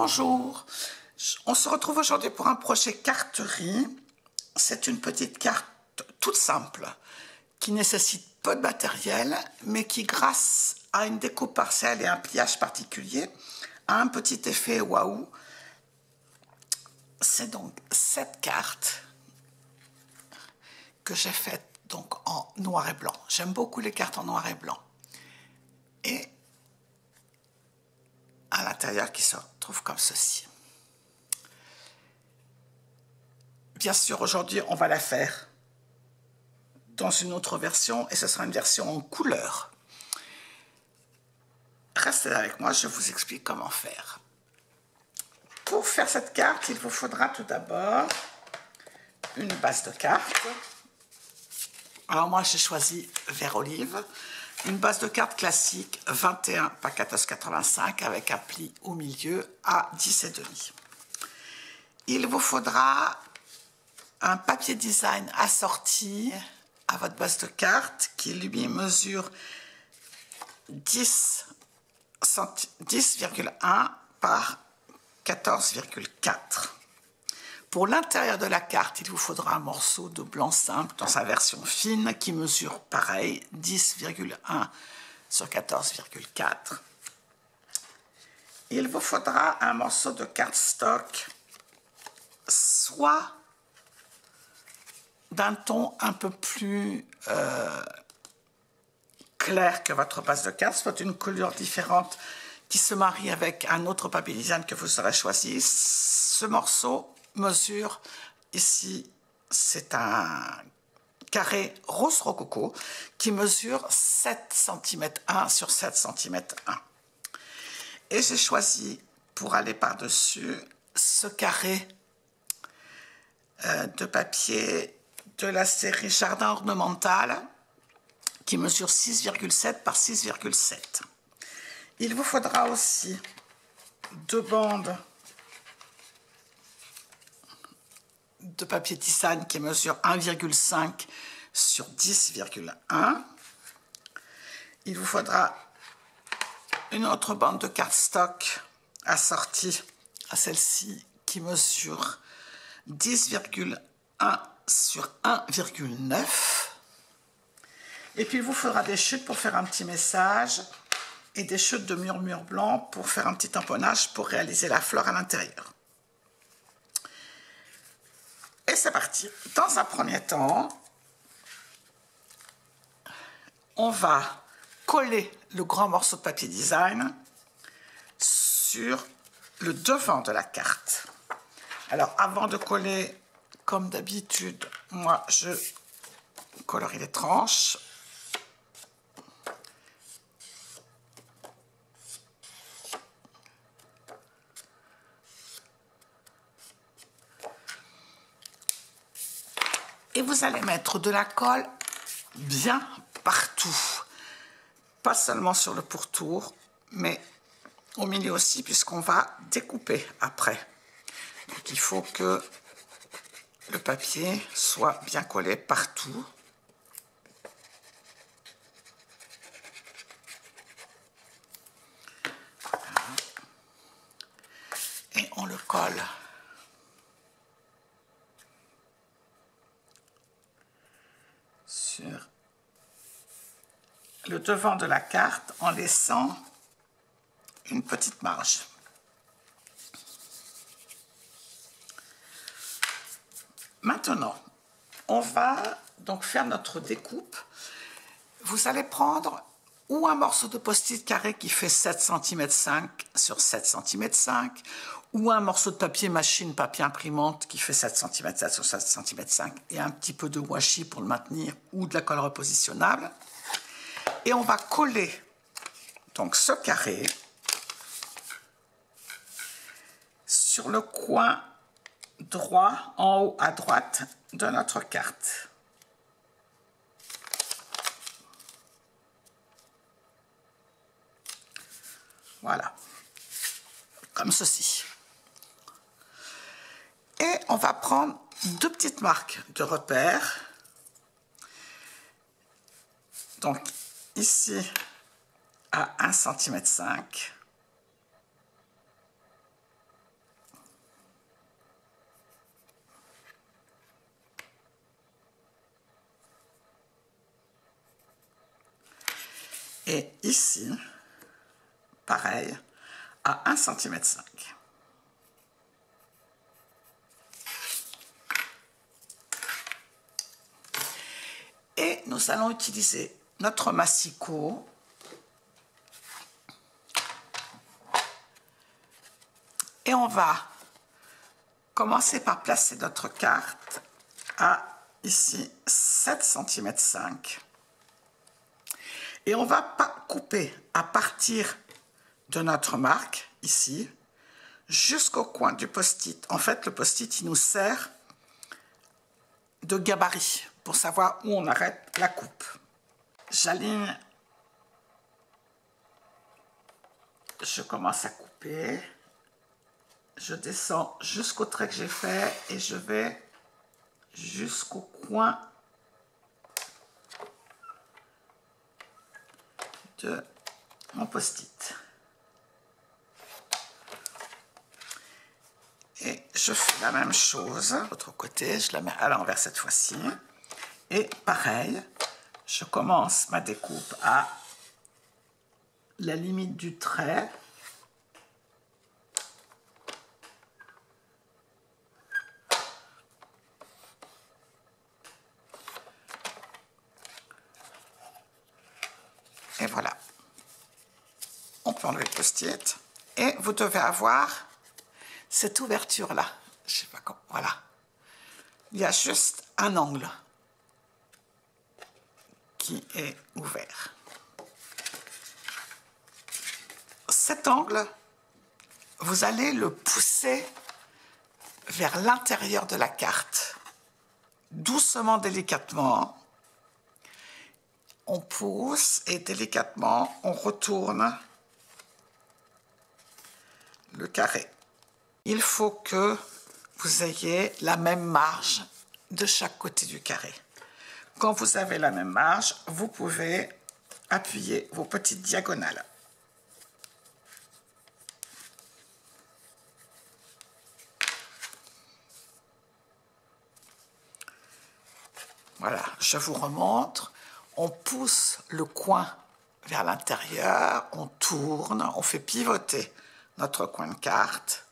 Bonjour, on se retrouve aujourd'hui pour un projet carterie. C'est une petite carte toute simple qui nécessite peu de matériel mais qui, grâce à une découpe partielle et un pliage particulier, a un petit effet waouh. C'est donc cette carte que j'ai faite donc en noir et blanc. J'aime beaucoup les cartes en noir et blanc. Et à l'intérieur qui se retrouve comme ceci. Bien sûr, aujourd'hui, on va la faire dans une autre version et ce sera une version en couleur. Restez avec moi, je vous explique comment faire. Pour faire cette carte, il vous faudra tout d'abord une base de carte. Alors moi, j'ai choisi vert olive. Une base de carte classique 21 par 14,85 avec un pli au milieu à 10,5. Il vous faudra un papier design assorti à votre base de carte qui lui mesure 10,1 par 14,4. Pour l'intérieur de la carte, il vous faudra un morceau de blanc simple dans sa version fine qui mesure pareil 10,1 sur 14,4. Il vous faudra un morceau de cardstock soit d'un ton un peu plus clair que votre base de carte, soit une couleur différente qui se marie avec un autre papier design que vous aurez choisi. Ce morceau mesure, ici, c'est un carré rose rococo qui mesure 7 cm 1 sur 7 cm 1. Et j'ai choisi, pour aller par-dessus, ce carré de papier de la série Jardin ornemental qui mesure 6,7 par 6,7. Il vous faudra aussi 2 bandes de papier tisane qui mesure 1,5 sur 10,1. Il vous faudra une autre bande de cardstock assortie à celle-ci qui mesure 10,1 sur 1,9. Et puis il vous faudra des chutes pour faire un petit message et des chutes de murmure blanc pour faire un petit tamponnage pour réaliser la fleur à l'intérieur. Et c'est parti. Dans un premier temps, on va coller le grand morceau de papier design sur le devant de la carte. Alors, avant de coller, comme d'habitude, moi, je colorie les tranches. Et vous allez mettre de la colle bien partout. Pas seulement sur le pourtour, mais au milieu aussi, puisqu'on va découper après. Donc il faut que le papier soit bien collé partout. Et on le colle sur le devant de la carte en laissant une petite marge. Maintenant, on va donc faire notre découpe. Vous allez prendre ou un morceau de post-it carré qui fait 7 cm 5 sur 7 cm 5, ou un morceau de papier machine, papier imprimante qui fait 7 cm 7 sur 7 cm 5, et un petit peu de washi pour le maintenir, ou de la colle repositionnable. Et on va coller donc ce carré sur le coin droit en haut à droite de notre carte. Voilà, comme ceci. Et on va prendre 2 petites marques de repère. Donc ici à 1,5 cm Et ici, pareil, à 1,5 cm. Et nous allons utiliser notre massicot et on va commencer par placer notre carte à ici 7,5 cm. Et on va pas couper à partir de notre marque ici jusqu'au coin du post-it. En fait, le post-it il nous sert de gabarit pour savoir où on arrête la coupe. J'aligne, je commence à couper, je descends jusqu'au trait que j'ai fait et je vais jusqu'au coin de mon post-it. Et je fais la même chose de l'autre côté, je la mets à l'envers cette fois-ci. Et pareil, je commence ma découpe à la limite du trait. Et voilà. On peut enlever le post-it. Et vous devez avoir cette ouverture-là. Je sais pas comment. Voilà. Il y a juste un angle qui est ouvert. Cet angle, vous allez le pousser vers l'intérieur de la carte. Doucement, délicatement. On pousse et délicatement, on retourne le carré. Il faut que vous ayez la même marge de chaque côté du carré. Quand vous avez la même marge, vous pouvez appuyer vos petites diagonales. Voilà, je vous remontre. On pousse le coin vers l'intérieur, on tourne, on fait pivoter notre coin de carte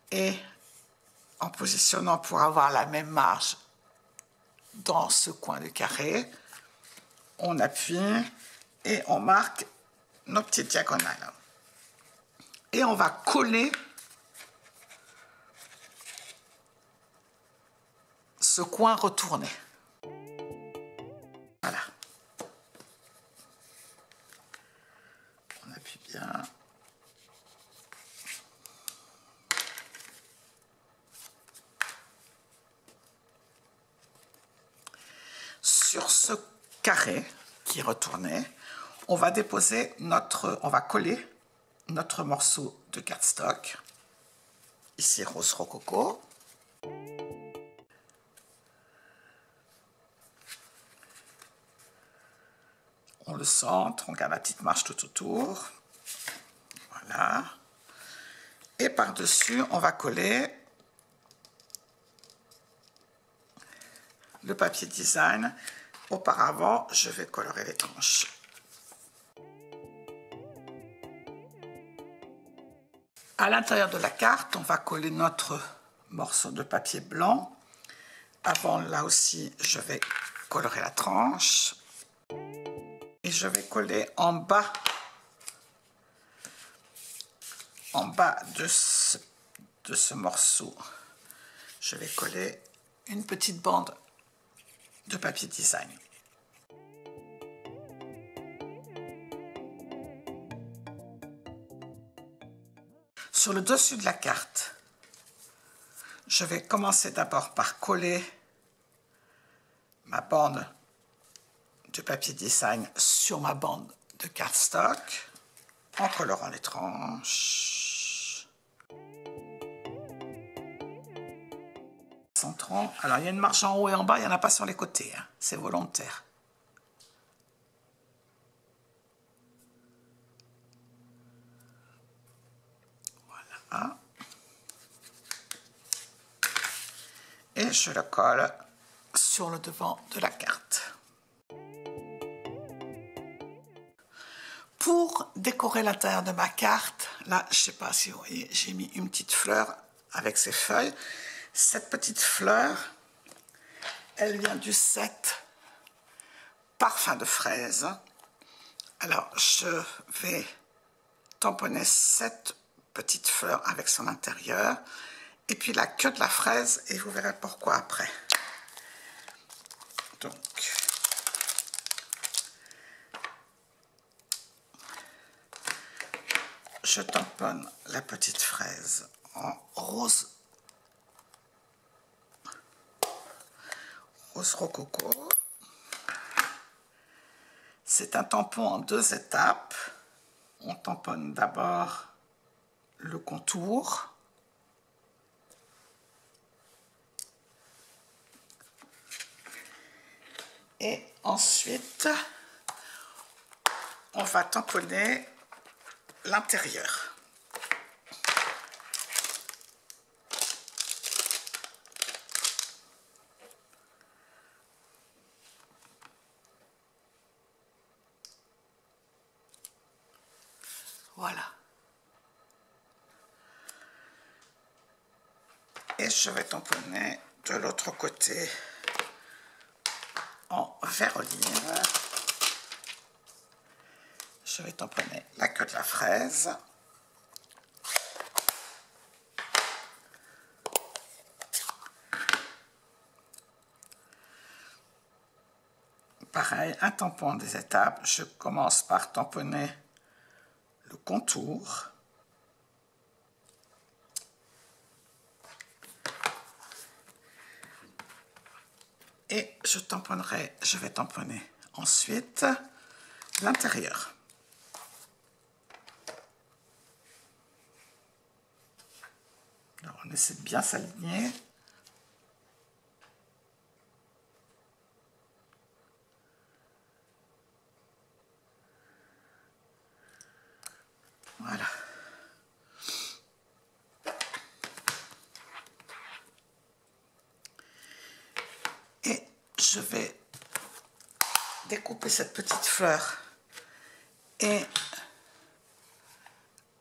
et en positionnant pour avoir la même marge dans ce coin de carré, on appuie et on marque nos petites diagonales. Et on va coller ce coin retourné. Voilà. On appuie bien. Sur ce carré qui est retourné, on va déposer on va coller notre morceau de cardstock. Ici rose rococo. On le centre, on garde la petite marge tout autour. Voilà. Et par-dessus, on va coller le papier design. Auparavant, je vais colorer les tranches. À l'intérieur de la carte, on va coller notre morceau de papier blanc. Avant, là aussi, je vais colorer la tranche. Et je vais coller en bas de ce morceau. Je vais coller une petite bande de papier design. Sur le dessus de la carte, je vais commencer d'abord par coller ma bande de papier design sur ma bande de cardstock en colorant les tranches. Centrant. Alors il y a une marge en haut et en bas, il n'y en a pas sur les côtés, hein. C'est volontaire. Voilà. Et je le colle sur le devant de la carte. Pour décorer l'intérieur de ma carte, là, je ne sais pas si vous voyez, j'ai mis une petite fleur avec ses feuilles. Cette petite fleur, elle vient du set Parfum de fraise. Alors, je vais tamponner cette petite fleur avec son intérieur et puis la queue de la fraise et vous verrez pourquoi après. Donc, je tamponne la petite fraise en rose rococo. C'est un tampon en 2 étapes. On tamponne d'abord le contour. Et ensuite, on va tamponner l'intérieur. Voilà. Et je vais tamponner de l'autre côté en vert olive. Je vais tamponner la queue de la fraise. Pareil, un tampon en 2 étapes. Je commence par tamponner le contour. Et je vais tamponner ensuite l'intérieur. Alors on essaie de bien s'aligner. Voilà. Et je vais découper cette petite fleur et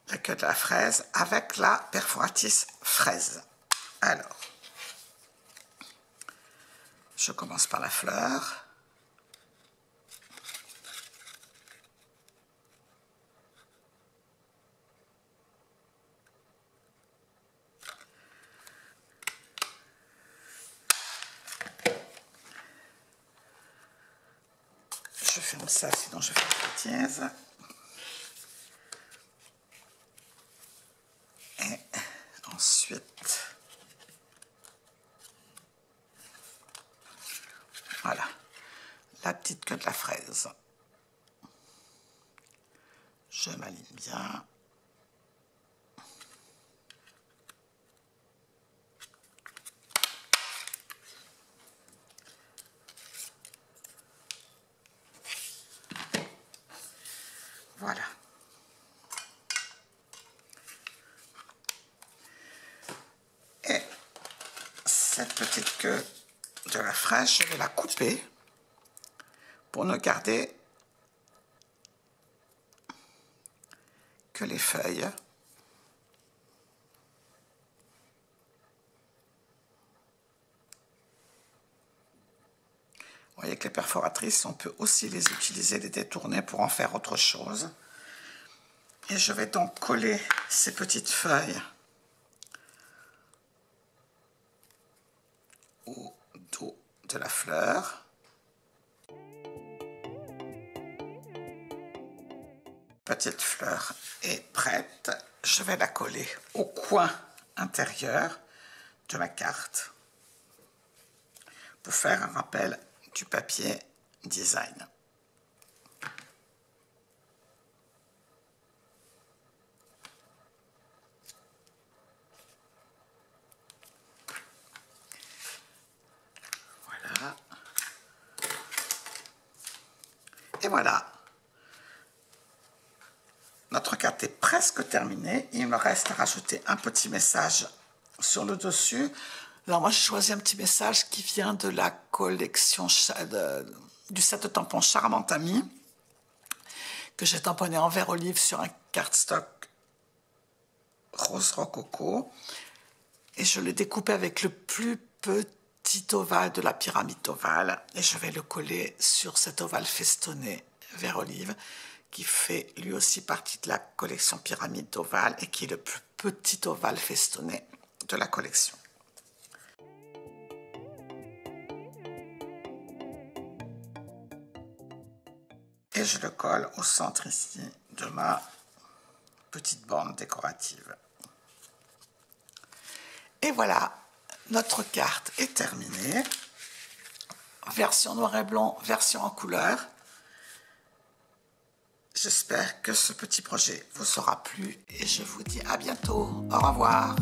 la queue de la fraise avec la perforatrice fraise. Alors, je commence par la fleur. Je ferme ça, sinon je fais une bêtise. Et ensuite, voilà, la petite queue de la fraise. Je m'aligne bien. Voilà. Et cette petite queue de la fraise, je vais la couper pour ne garder que les feuilles. Vous voyez que les perforatrices, on peut aussi les utiliser, les détourner pour en faire autre chose. Et je vais donc coller ces petites feuilles au dos de la fleur. Petite fleur est prête. Je vais la coller au coin intérieur de la carte pour faire un rappel du papier design. Voilà. Et voilà. Notre carte est presque terminée. Il me reste à rajouter un petit message sur le dessus. Alors moi, j'ai choisi un petit message qui vient de la collection du set de tampons Charmante Amie, que j'ai tamponné en vert olive sur un cardstock rose rococo. Et je l'ai découpé avec le plus petit ovale de la pyramide ovale. Et je vais le coller sur cet ovale festonné vert olive qui fait lui aussi partie de la collection pyramide d'ovale et qui est le plus petit ovale festonné de la collection. Et je le colle au centre ici de ma petite bande décorative. Et voilà, notre carte est terminée. Version noir et blanc, version en couleur. J'espère que ce petit projet vous aura plu et je vous dis à bientôt. Au revoir.